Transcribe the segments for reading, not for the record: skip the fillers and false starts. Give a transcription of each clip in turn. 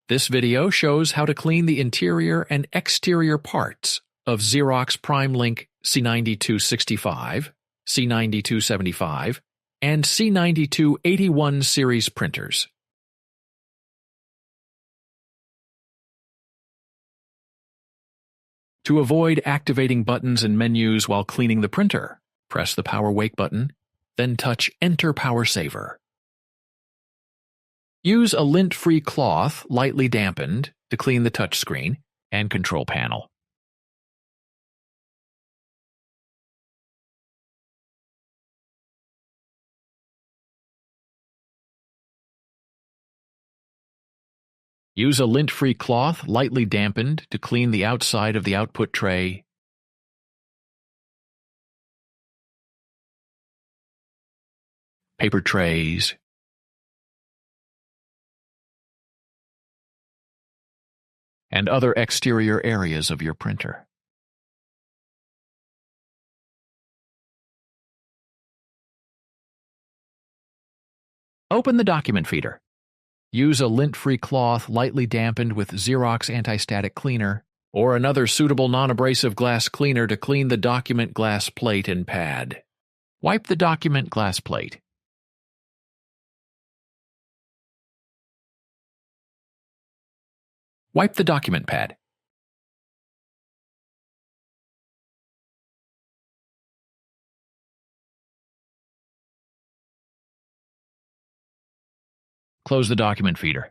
This video shows how to clean the interior and exterior parts of Xerox PrimeLink C9265, C9275, and C9281 series printers. To avoid activating buttons and menus while cleaning the printer, press the Power Wake button, then touch Enter Power Saver. Use a lint-free cloth, lightly dampened, to clean the touchscreen and control panel. Use a lint-free cloth, lightly dampened, to clean the outside of the output tray, paper trays, and other exterior areas of your printer. Open the document feeder. Use a lint-free cloth lightly dampened with Xerox Anti-Static Cleaner or another suitable non-abrasive glass cleaner to clean the document glass plate and pad. Wipe the document glass plate. Wipe the document pad. Close the document feeder.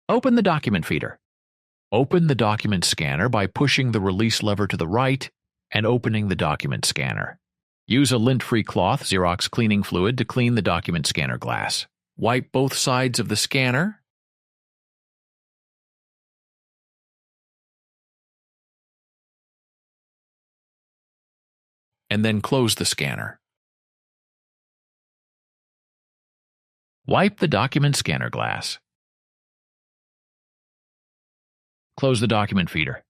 Open the document feeder. Open the document scanner by pushing the release lever to the right and opening the document scanner. Use a lint-free cloth, Xerox cleaning fluid, to clean the document scanner glass. Wipe both sides of the scanner. And then close the scanner. Wipe the document scanner glass. Close the document feeder.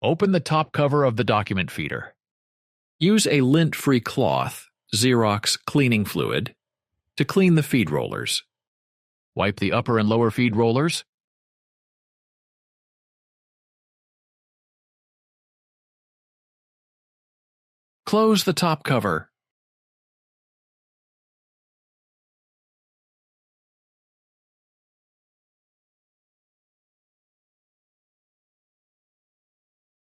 Open the top cover of the document feeder. Use a lint-free cloth, Xerox cleaning fluid, to clean the feed rollers. Wipe the upper and lower feed rollers. Close the top cover.